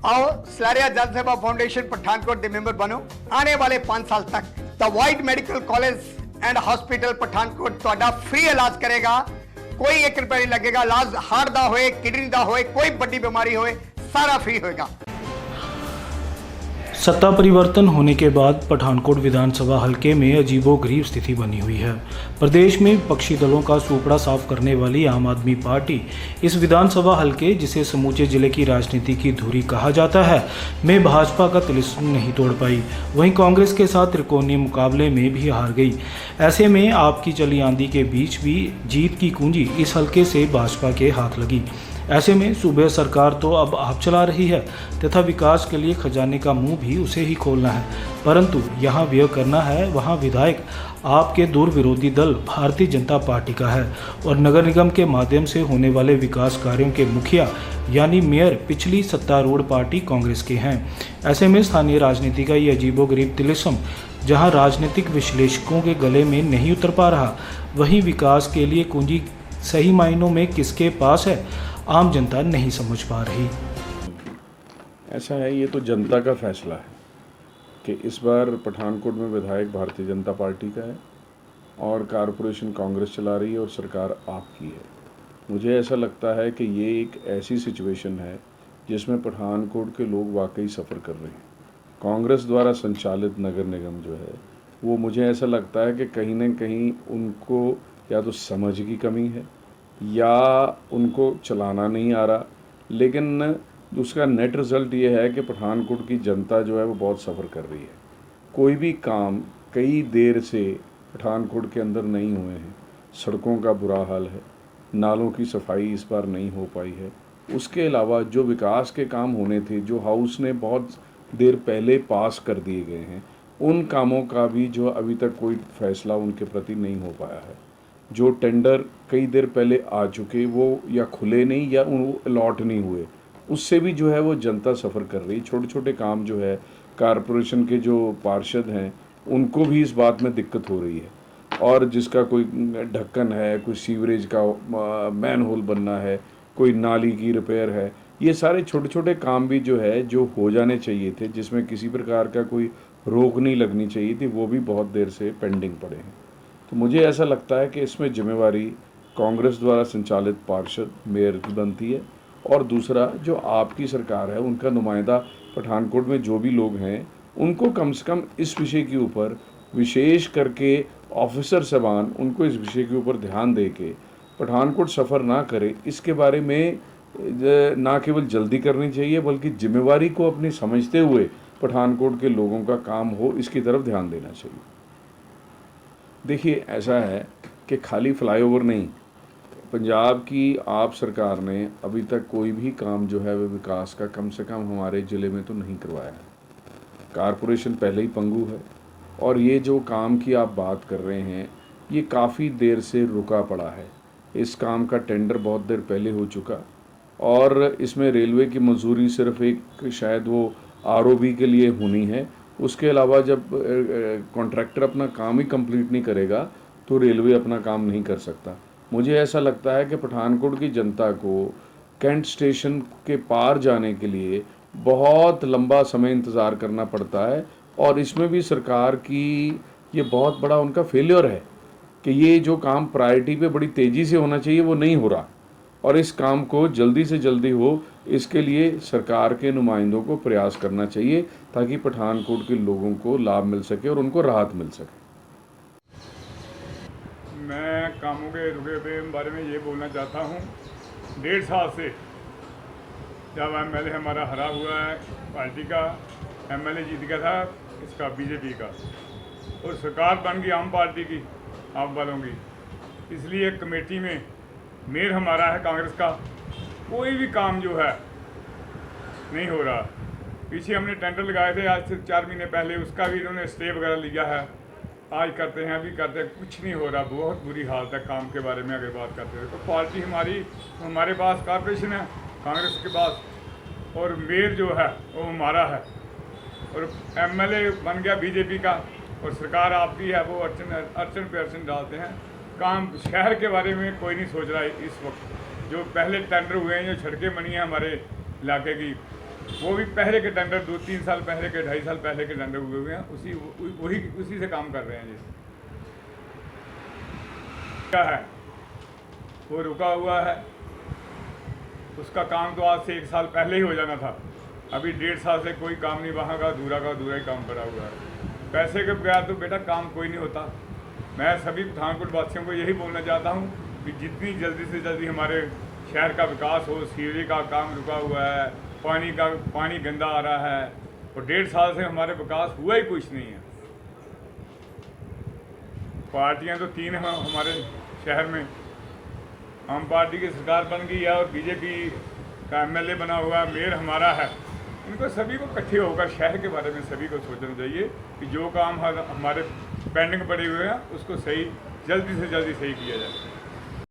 आओ सलारिया जन सेवा फाउंडेशन पठानकोट के मेंबर बनो। आने वाले 5 साल तक the white medical college and hospital Pathankot ਤੁਹਾਡਾ फ्री इलाज करेगा। कोई 1 रुपया नहीं लगेगा। इलाज हार्ट का होए, किडनी का होए, कोई बड़ी बीमारी होए, सारा फ्री होएगा। सत्ता परिवर्तन होने के बाद पठानकोट विधानसभा हलके में अजीबोगरीब स्थिति बनी हुई है। प्रदेश में विपक्षी दलों का सूपड़ा साफ करने वाली आम आदमी पार्टी इस विधानसभा हलके, जिसे समूचे जिले की राजनीति की धुरी कहा जाता है, में भाजपा का तिलिस्म नहीं तोड़ पाई। वहीं कांग्रेस के साथ त्रिकोणीय मुकाबले में भी हार गई। ऐसे में आपकी चली आंधी के बीच भी जीत की कुंजी इस हलके से भाजपा के हाथ लगी। ऐसे में सूबे सरकार तो अब आप चला रही है तथा विकास के लिए खजाने का मुंह भी उसे ही खोलना है, परंतु यहाँ व्यय करना है वहाँ विधायक आपके दूर विरोधी दल भारतीय जनता पार्टी का है और नगर निगम के माध्यम से होने वाले विकास कार्यों के मुखिया यानी मेयर पिछली सत्तारूढ़ पार्टी कांग्रेस के हैं। ऐसे में स्थानीय राजनीति का ये अजीबोगरीब तिलिस्म जहाँ राजनीतिक विश्लेषकों के गले में नहीं उतर पा रहा, वहीं विकास के लिए कुंजी सही मायनों में किसके पास है, आम जनता नहीं समझ पा रही। ऐसा है, ये तो जनता का फैसला है कि इस बार पठानकोट में विधायक भारतीय जनता पार्टी का है और कारपोरेशन कांग्रेस चला रही है और सरकार आपकी है। मुझे ऐसा लगता है कि ये एक ऐसी सिचुएशन है जिसमें पठानकोट के लोग वाकई सफ़र कर रहे हैं। कांग्रेस द्वारा संचालित नगर निगम जो है वो, मुझे ऐसा लगता है कि कहीं ना कहीं उनको या तो समझ की कमी है या उनको चलाना नहीं आ रहा, लेकिन उसका नेट रिज़ल्ट ये है कि पठानकोट की जनता जो है वो बहुत सफ़र कर रही है। कोई भी काम कई देर से पठानकोट के अंदर नहीं हुए हैं। सड़कों का बुरा हाल है, नालों की सफाई इस बार नहीं हो पाई है। उसके अलावा जो विकास के काम होने थे, जो हाउस ने बहुत देर पहले पास कर दिए गए हैं, उन कामों का भी जो अभी तक कोई फैसला उनके प्रति नहीं हो पाया है। जो टेंडर कई देर पहले आ चुके वो या खुले नहीं या वो अलॉट नहीं हुए, उससे भी जो है वो जनता सफ़र कर रही। छोटे छोटे काम जो है कारपोरेशन के जो पार्षद हैं उनको भी इस बात में दिक्कत हो रही है। और जिसका कोई ढक्कन है, कोई सीवरेज का मैन होल बनना है, कोई नाली की रिपेयर है, ये सारे छोटे छोटे काम भी जो है जो हो जाने चाहिए थे, जिसमें किसी प्रकार का कोई रोक नहीं लगनी चाहिए थी, वो भी बहुत देर से पेंडिंग पड़े हैं। तो मुझे ऐसा लगता है कि इसमें जिम्मेवारी कांग्रेस द्वारा संचालित पार्षद मेयर की बनती है और दूसरा जो आपकी सरकार है उनका नुमाइंदा पठानकोट में जो भी लोग हैं उनको कम से कम इस विषय के ऊपर, विशेष करके ऑफिसर साहबान, उनको इस विषय के ऊपर ध्यान दे के पठानकोट सफ़र ना करे, इसके बारे में ना केवल जल्दी करनी चाहिए बल्कि जिम्मेवारी को अपनी समझते हुए पठानकोट के लोगों का काम हो, इसकी तरफ ध्यान देना चाहिए। देखिए, ऐसा है कि खाली फ्लाईओवर नहीं, पंजाब की आप सरकार ने अभी तक कोई भी काम जो है वह विकास का कम से कम हमारे ज़िले में तो नहीं करवाया है। कारपोरेशन पहले ही पंगु है और ये जो काम की आप बात कर रहे हैं ये काफ़ी देर से रुका पड़ा है। इस काम का टेंडर बहुत देर पहले हो चुका और इसमें रेलवे की मंजूरी सिर्फ एक शायद वो आरओबी के लिए होनी है। उसके अलावा जब कॉन्ट्रैक्टर अपना काम ही कंप्लीट नहीं करेगा तो रेलवे अपना काम नहीं कर सकता। मुझे ऐसा लगता है कि पठानकोट की जनता को कैंट स्टेशन के पार जाने के लिए बहुत लंबा समय इंतज़ार करना पड़ता है और इसमें भी सरकार की ये बहुत बड़ा उनका फेलियर है कि ये जो काम प्रायोरिटी पे बड़ी तेज़ी से होना चाहिए वो नहीं हो रहा और इस काम को जल्दी से जल्दी हो, इसके लिए सरकार के नुमाइंदों को प्रयास करना चाहिए ताकि पठानकोट के लोगों को लाभ मिल सके और उनको राहत मिल सके। मैं कामों के रुके पे बारे में ये बोलना चाहता हूँ। 1.5 साल से जब एमएलए हमारा हरा हुआ है, पार्टी का एमएलए जीत गया था इसका बीजेपी का, और सरकार बन गई आम पार्टी की, आप वालों की। इसलिए कमेटी में मेयर हमारा है कांग्रेस का, कोई भी काम जो है नहीं हो रहा। पीछे हमने टेंडर लगाए थे आज से 4 महीने पहले, उसका भी इन्होंने स्टे वगैरह लिया है। आज करते हैं, अभी करते हैं, कुछ नहीं हो रहा। बहुत बुरी हालत है काम के बारे में अगर बात करते हैं तो। पार्टी हमारे पास कारपोरेशन है कांग्रेस के पास और मेयर जो है वो हमारा है और एमएलए बन गया बीजेपी का और सरकार आपकी है। वो अड़चन पे अड़चन डालते हैं। काम शहर के बारे में कोई नहीं सोच रहा है इस वक्त। जो पहले टेंडर हुए हैं, जो सड़कें बनी हैं हमारे इलाके की, वो भी पहले के टेंडर 2-3 साल पहले के 2.5 साल पहले के टेंडर हुए हैं, उसी से काम कर रहे हैं जी। क्या है वो रुका हुआ है, उसका काम तो आज से 1 साल पहले ही हो जाना था। अभी 1.5 साल से कोई काम नहीं, वहाँ का अधूरा ही काम पड़ा हुआ है। पैसे के बगैर तो बेटा काम कोई नहीं होता। मैं सभी पठानकोट वासियों को यही बोलना चाहता हूँ कि जितनी जल्दी से जल्दी हमारे शहर का विकास हो। सीवरेज का काम रुका हुआ है, पानी गंदा आ रहा है, और 1.5 साल से हमारे विकास हुआ ही कुछ नहीं है। पार्टियां तो 3 हैं हमारे शहर में। आम पार्टी की सरकार बन गई है और बीजेपी का एमएलए बना हुआ है, मेयर हमारा है। इनको सभी को इकट्ठे होकर शहर के बारे में सभी को सोचना चाहिए कि जो काम हमारे पेंडिंग पड़े हुए हैं उसको जल्दी से जल्दी सही किया जाए।